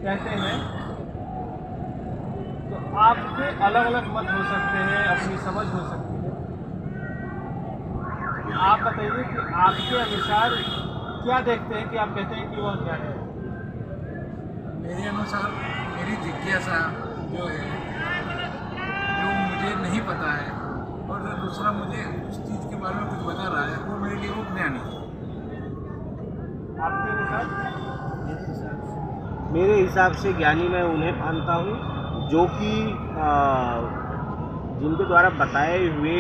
कहते हैं तो आपके अलग अलग मत हो सकते हैं, अपनी समझ हो सकती है। आप बताइए कि आपके अनुसार क्या देखते हैं कि आप कहते हैं कि वह क्या है? मेरे अनुसार मेरी जिज्ञासा जो है, जो मुझे नहीं पता है और जो दूसरा मुझे उस चीज़ के बारे में कुछ बता रहा है, वो मेरे लिए वो ज्ञानी है। आपके अनुसार? मेरे हिसाब से ज्ञानी मैं उन्हें मानता हूँ जो कि जिनके द्वारा बताए हुए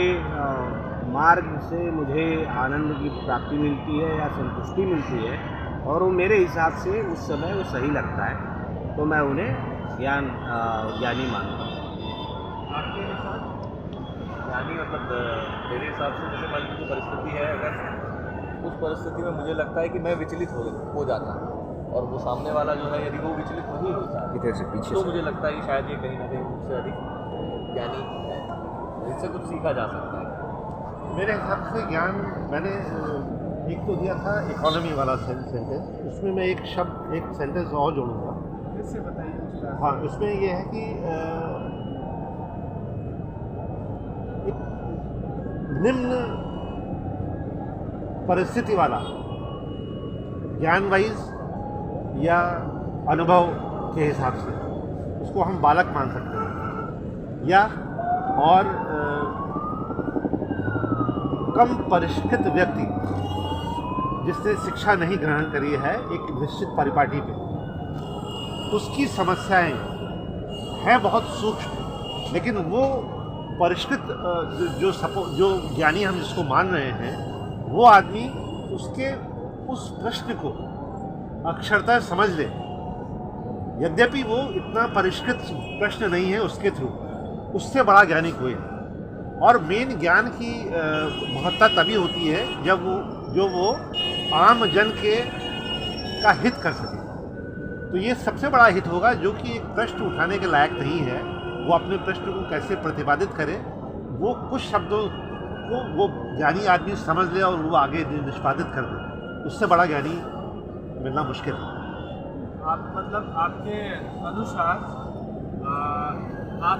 मार्ग से मुझे आनंद की प्राप्ति मिलती है या संतुष्टि मिलती है, और वो मेरे हिसाब से उस समय वो सही लगता है, तो मैं उन्हें ज्ञानी मानता हूँ। आपके अनुसार? ज्ञानी मतलब मेरे हिसाब से जैसे मान लीजिए परिस्थिति है, अगर उस परिस्थिति में मुझे लगता है कि मैं विचलित हो जाता हूँ और वो सामने वाला जो है यदि वो विचलित नहीं होता इधर से पीछे तो से। मुझे लगता है कि शायद ये कहीं ना कहीं मुझसे अधिक ज्ञानी है, इससे कुछ सीखा जा सकता है। मेरे हिसाब से ज्ञान मैंने एक तो दिया था इकोनॉमी वाला सेंटेंस, उसमें मैं एक सेंटेंस और जोड़ूंगा। फिर से बताइए। हाँ, उसमें ये है कि एक निम्न परिस्थिति वाला ज्ञान वाइज या अनुभव के हिसाब से उसको हम बालक मान सकते हैं, या और कम परिष्कृत व्यक्ति जिसने शिक्षा नहीं ग्रहण करी है एक निश्चित परिपाटी पे, उसकी समस्याएं हैं बहुत सूक्ष्म, लेकिन वो परिष्कृत जो ज्ञानी हम जिसको मान रहे हैं वो आदमी उसके उस प्रश्न को अक्षरतः समझ ले, यद्यपि वो इतना परिष्कृत प्रश्न नहीं है उसके थ्रू, उससे बड़ा ज्ञानी कोई है। और मेन ज्ञान की महत्ता तभी होती है जब वो आम जन का हित कर सके। तो ये सबसे बड़ा हित होगा जो कि एक प्रश्न उठाने के लायक नहीं है, वो अपने प्रश्न को कैसे प्रतिपादित करे, वो कुछ शब्दों को वो ज्ञानी आदमी समझ ले और वो आगे निष्पादित कर दे, उससे बड़ा ज्ञानी मिलना मुश्किल है। आप मतलब आपके अनुसार आप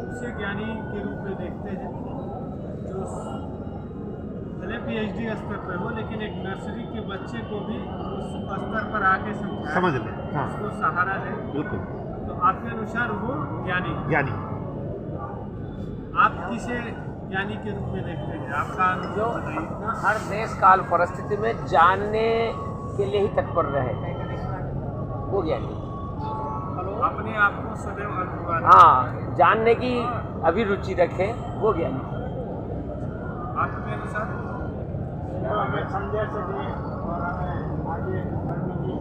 उसे ज्ञानी के रूप में देखते हैं जो भले PhD स्तर पर हो लेकिन एक नर्सरी के बच्चे को भी उस स्तर पर आके समझ ले, हाँ, उसको सहारा दे। बिल्कुल। तो आपके अनुसार वो ज्ञानी। आप किसे ज्ञानी के रूप में देखते हैं? आपका जो बताइए। हर देश काल परिस्थिति में जानने के लिए ही तत्पर रहे, वो ज्ञानी। अपने आप को सदैव अनुभव। हाँ, जानने की अभिरुचि रखे, वो ज्ञानी। आपके अनुसार? हमें समझा सके और हमें आगे बढ़ने की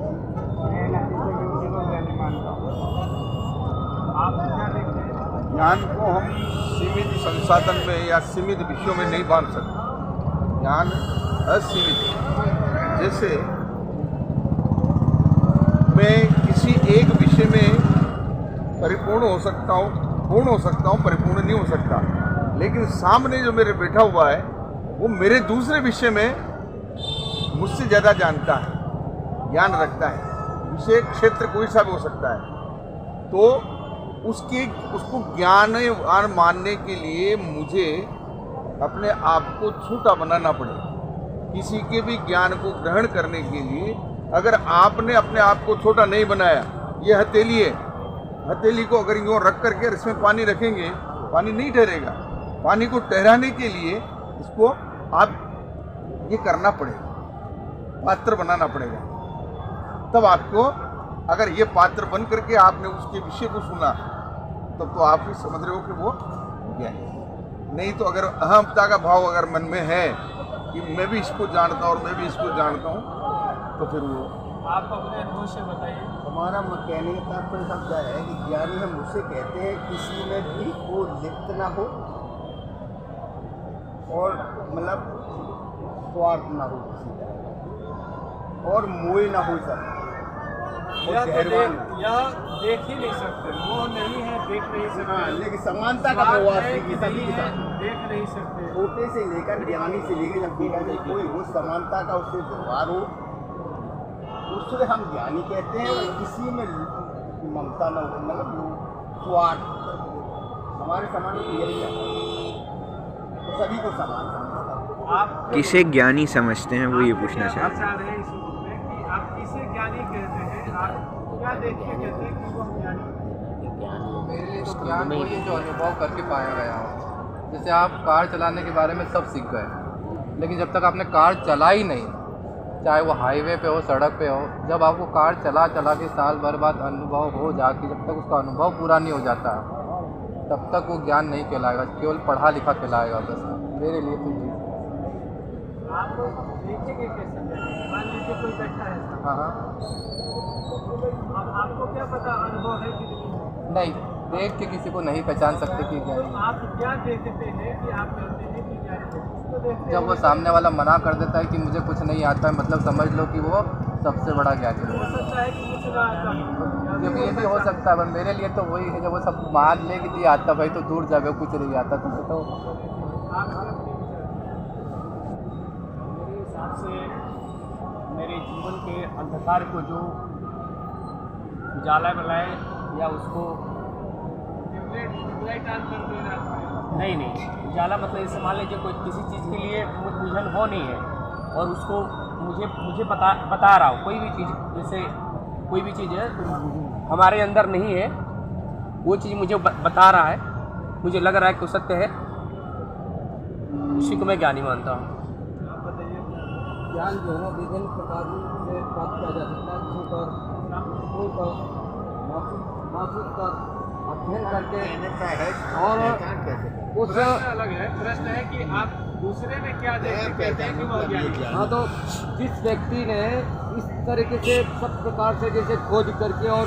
प्रेरणा दी सके, उसी को ज्ञानी मानता हूँ। आप क्या देखते हैं? ज्ञान को हम सीमित संसाधन में या सीमित विषयों में नहीं बांध सकते। ज्ञान असीमित है। जैसे मैं किसी एक विषय में परिपूर्ण हो सकता हूँ, पूर्ण हो सकता हूँ, परिपूर्ण नहीं हो सकता, लेकिन सामने जो मेरे बैठा हुआ है वो मेरे दूसरे विषय में मुझसे ज़्यादा जानता है, ज्ञान रखता है। विषय क्षेत्र कोई सा भी हो सकता है, तो उसको ज्ञान मानने के लिए मुझे अपने आप को छोटा बनाना पड़ेगा। किसी के भी ज्ञान को ग्रहण करने के लिए अगर आपने अपने आप को छोटा नहीं बनाया, ये हथेली है, हथेली को अगर यूँ रख करके इसमें पानी रखेंगे, पानी नहीं ठहरेगा। पानी को ठहराने के लिए इसको आप ये करना पड़ेगा, पात्र बनाना पड़ेगा। तब आपको अगर ये पात्र बन करके आपने उसके विषय को सुना, तब तो आप ही समझ रहे हो कि वो ज्ञानी। नहीं तो अगर अहमता का भाव अगर मन में है कि मैं भी इसको जानता हूँ और मैं भी इसको जानता हूँ, तो फिर वो। आप अपने अनुभव से बताइए। हमारा कहने का तात्पर्य शब्द है कि ज्ञानी हम उसे कहते हैं किसी में भी वो लिप्त ना हो और मतलब स्वार्थ ना हो किसी का, और मोह ना हो सकता। यह देख ही नहीं सकते, वो नहीं है, देख नहीं सकते। हाँ, लेकिन समानता का प्रवास है की सभी के साथ देख नहीं सकते। छोटे से लेकर ज्ञानी से लेकर जब देखा जाए कोई वो समानता का उससे व्यवहार हो, उससे हम ज्ञानी कहते हैं। और किसी में ममता न हो, मतलब स्वार्थ, हमारे समाज में यही है, तो सभी को समान समझता। आप किसे ज्ञानी समझते हैं, वो ये पूछना आप चाहते हैं। चाह रहे हैं इस रूप में कि आप किसे ज्ञानी कहते हैं, आप क्या देख के कहते हैं कि वो ज्ञानी है? मेरे लिए तो ज्ञान वही है जो अनुभव करके पाया गया हो। जैसे आप कार चलाने के बारे में सब सीख गए, लेकिन जब तक आपने कार चला ही नहीं, चाहे वो हाईवे पे हो, सड़क पे हो, जब आपको कार चला के साल भर बाद अनुभव हो जाके, जब तक उसका अनुभव पूरा नहीं हो जाता, तब तक वो ज्ञान नहीं कहलाएगा, केवल पढ़ा लिखा कहलाएगा बस। मेरे लिए तो यही। आप देखेंगे कैसे? मान लीजिए कोई बैठा है, हाँ हाँ, अब आपको क्या पता अनुभव है कि नहीं? नहीं, देख के किसी को नहीं पहचान सकते कि ज्ञानी है। आप क्या देखते हैं कि आप कहते हैं कि ज्ञानी है? उसको देखते जब वो हैं। सामने वाला मना कर देता है कि मुझे कुछ नहीं आता है, मतलब समझ लो कि वो सबसे बड़ा ज्ञानी है। हो सकता है कि कुछ ना आता हो। क्योंकि ये भी हो सकता है, पर मेरे लिए तो वही है, जब वो सब मान ले कि जी आता भाई तो दूर जावे, कुछ नहीं आता तो मेरे हिसाब से मेरे जीवन के अंधकार को जो उजाला बनाए या उसको ट्यूबलाइट ऑन कर देना। नहीं उजाला मतलब ये मान लीजिए कोई किसी चीज़ के लिए उलझन हो नहीं है और उसको मुझे बता रहा हो, कोई भी चीज़, जैसे कोई भी चीज़ है हमारे अंदर नहीं है, वो चीज़ मुझे बता रहा है, मुझे लग रहा है कि वो सत्य है, उसी को मैं ज्ञानी मानता हूँ। ज्ञान जो है विभिन्न प्रकार से प्राप्त किया जा सकता है, अध्ययन करके और उस प्रश्न अलग है। प्रश्न है कि आप दूसरे में क्या देख के कहते हैं कि वो ज्ञानी है? हाँ, तो जिस व्यक्ति ने इस तरीके से सब प्रकार से जैसे खोज करके और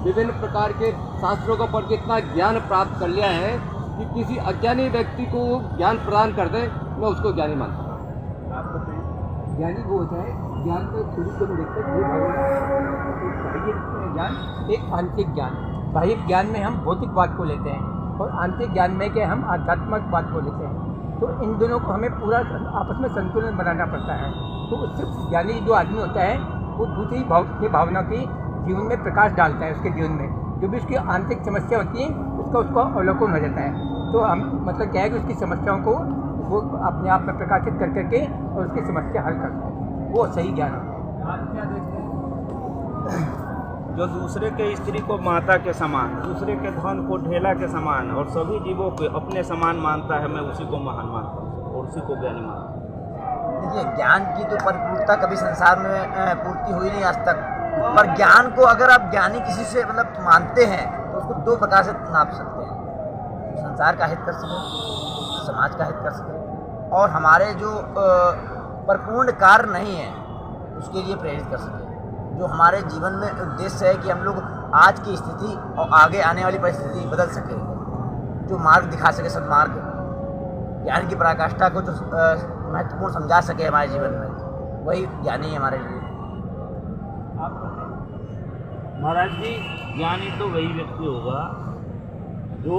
विभिन्न प्रकार के शास्त्रों को पढ़ के इतना ज्ञान प्राप्त कर लिया है कि किसी अज्ञानी व्यक्ति को ज्ञान प्रदान कर दे, मैं उसको ज्ञानी मानता हूँ। आप बताइए। ज्ञानी वो होता है, ज्ञान को शुरू से हम देखते हैं ज्ञान, एक आंतरिक ज्ञान। बाह्य ज्ञान में हम भौतिक बात को लेते हैं और आंतरिक ज्ञान में कि हम आध्यात्मिक बात को लेते हैं। तो इन दोनों को हमें पूरा आपस में संतुलन बनाना पड़ता है। तो उससे ज्ञानी जो आदमी होता है वो दूसरी भावना की जीवन में प्रकाश डालता है, उसके जीवन में जो भी उसकी आंतरिक समस्या होती है उसको अवलोकन हो जाता है। तो हम मतलब क्या है कि उसकी समस्याओं को वो अपने आप में प्रकाशित कर करके और उसकी समस्या हल करता है, वो सही ज्ञान होता है। आप क्या देखते हैं? जो दूसरे के स्त्री को माता के समान, दूसरे के धन को ढेला के समान और सभी जीवों को अपने समान मानता है, मैं उसी को महान मानता हूँ और उसी को ज्ञानी मानता हूँ। देखिए, ज्ञान की तो परिपूर्णता कभी संसार में पूर्ति हुई नहीं आज तक, पर ज्ञान को अगर आप ज्ञानी किसी से मतलब मानते हैं तो उसको दो प्रकार से नाप सकते हैं। संसार का हित कर सके, समाज का हित कर सके, और हमारे जो परिपूर्ण कार्य नहीं है उसके लिए प्रेरित कर सके। जो हमारे जीवन में उद्देश्य है कि हम लोग आज की स्थिति और आगे आने वाली परिस्थिति बदल सके, जो मार्ग दिखा सके, सन्मार्ग, ज्ञान की पराकाष्ठा को जो महत्वपूर्ण समझा सके हमारे जीवन में, वही ज्ञानी है हमारे लिए। महाराज जी, ज्ञानी तो वही व्यक्ति होगा जो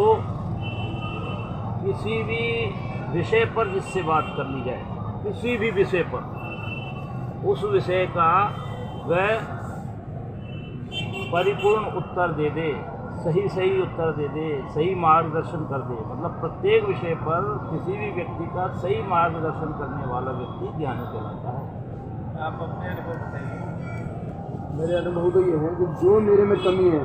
किसी भी विषय पर जिससे बात करनी जाए, किसी भी विषय पर, उस विषय का वह परिपूर्ण उत्तर दे दे, सही उत्तर दे दे, सही मार्गदर्शन कर दे। मतलब प्रत्येक विषय पर किसी भी व्यक्ति का सही मार्गदर्शन करने वाला व्यक्ति ज्ञानी कहलाता है। आप अपने अनुभव बताइए। मेरे अनुभव तो ये है कि जो मेरे में कमी है,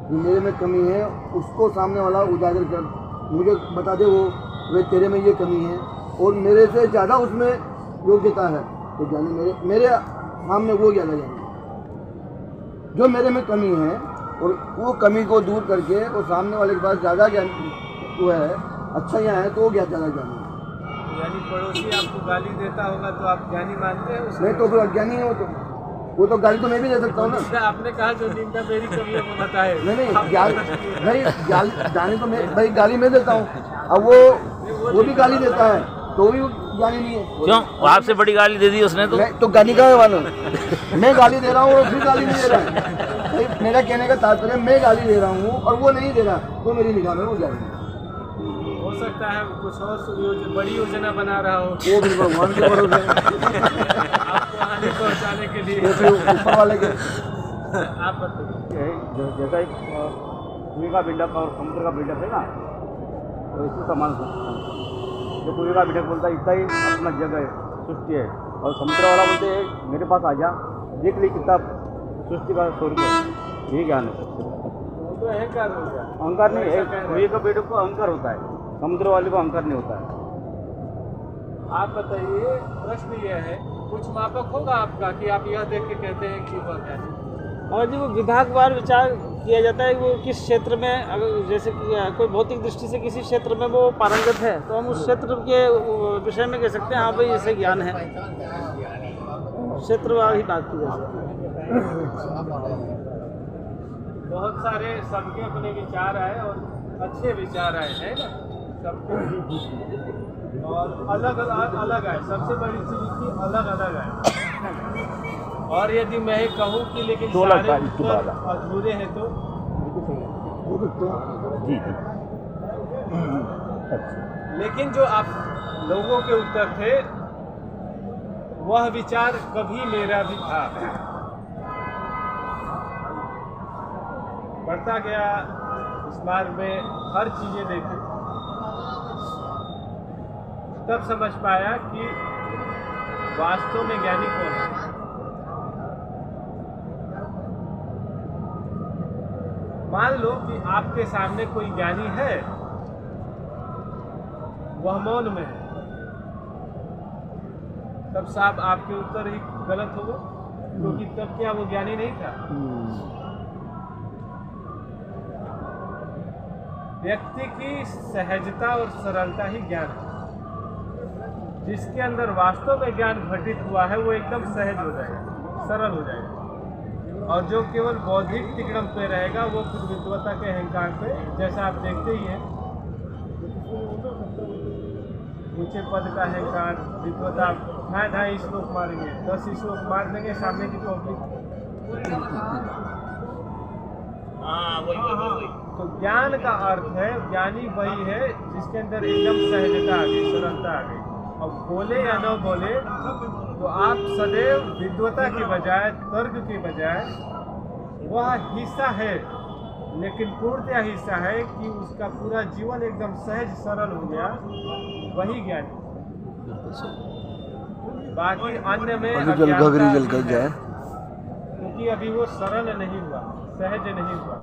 जो मेरे में कमी है उसको सामने वाला उजागर कर मुझे बता दे, वो तेरे में ये कमी है और मेरे से ज़्यादा उसमें योग्यता है, तो ज्ञानी मेरे सामने वो ज़्यादा ज्ञानी है। जो मेरे में कमी है और वो कमी को दूर करके और सामने वाले के पास ज़्यादा ज्ञान वो है, अच्छा यहाँ है, तो वो ज़्यादा ज्ञानी है। यानी पड़ोसी आपको गाली देता होगा तो आप ज्ञानी मानते हैं उसे? नहीं तो फिर अज्ञानी है वो तो गाली तो मैं भी दे सकता हूँ ना। आपने कहा जो निंदा मेरी कमियों को बताए। नहीं गाली तो मैं भाई गाली मैं देता हूँ, अब वो भी गाली देता है तो भी गाली नहीं है। क्यों? आपसे बड़ी गाली दे दी उसने तो गाली का वाला मैं गाली दे रहा हूँ और फिर गाली नहीं दे रहा है। भाई मेरा कहने का तात्पर्य मैं गाली दे रहा हूँ और वो नहीं दे रहा, तो मेरी निगाह में वो गाली हो सकता है कुछ और बड़ी योजना बना रहा हो, वो भी भगवान के भरोसे आपको हानि पहुंचाने के लिए। ऊपर वाले के आप बताइए। जैसा एक कुएं का बिल्डअप और समुद्र का बिल्डअप है ना, तो इससे समान जो कुएं का बिल्डअप बोलता है इतना ही अपना जग है, सृष्टि है, और समुद्र वाला बोलते हैं मेरे पास आ जा, देख ली कितना सृष्टि का स्वरूप है। यही ज्ञान है सबसे। तो अहंकार हो गया। अहंकार नहीं है, कुएं का बिल्डअप को अहंकार होता है, समुद्र वाले को अहंकार नहीं होता है। आप बताइए, प्रश्न ये है, कुछ मापक होगा आपका कि आप यह देख के कहते हैं कि वह ज्ञानी? और जी वो विभागवार विचार किया जाता है, वो किस क्षेत्र में, अगर जैसे कि कोई भौतिक दृष्टि से किसी क्षेत्र में वो पारंगत है तो हम उस क्षेत्र के विषय में कह सकते हैं हाँ भाई इसे ज्ञान है, क्षेत्रवार ही बात की जा सकती है। बहुत सारे सबके अपने विचार आए और अच्छे विचार आए हैं ना सबके, और अलग अलग आए। सबसे बड़ी चीज की अलग अलग आए। और यदि मैं कहूँ कि लेकिन सारे उत्तर अधूरे हैं तो जी लेकिन जो आप लोगों के उत्तर थे वह विचार कभी मेरा भी था। बढ़ता गया इस मार्ग में, हर चीजें देखी, तब समझ पाया कि वास्तव में ज्ञानी कौन है। मान लो कि आपके सामने कोई ज्ञानी है, वह मौन में है, तब साहब आपके उत्तर ही गलत हो गए, क्योंकि तब क्या वो ज्ञानी नहीं था। व्यक्ति की सहजता और सरलता ही ज्ञान है। जिसके अंदर वास्तव में ज्ञान घटित हुआ है वो एकदम सहज हो जाएगा, सरल हो जाएगा। और जो केवल बौद्धिक तिकड़म पे रहेगा वो खुद विद्वता के अहंकार पे, जैसा आप देखते ही हैं, ऊंचे पद का अहंकार, विद्वता, ढाई श्लोक मारेंगे, 10 श्लोक मार देंगे, सामने की पब्लिक। तो ज्ञान का अर्थ है, ज्ञानी वही है जिसके अंदर एकदम सहजता आ गई, सरलता आ गई। अब बोले या न बोले तो आप सदैव विद्वता के बजाय, तर्क के बजाय, वह हिस्सा है लेकिन पूर्णतया हिस्सा है कि उसका पूरा जीवन एकदम सहज सरल हो गया, वही ज्ञानी। बाकी अन्य में अज्ञानता है, क्योंकि अभी वो सरल नहीं हुआ, सहज नहीं हुआ।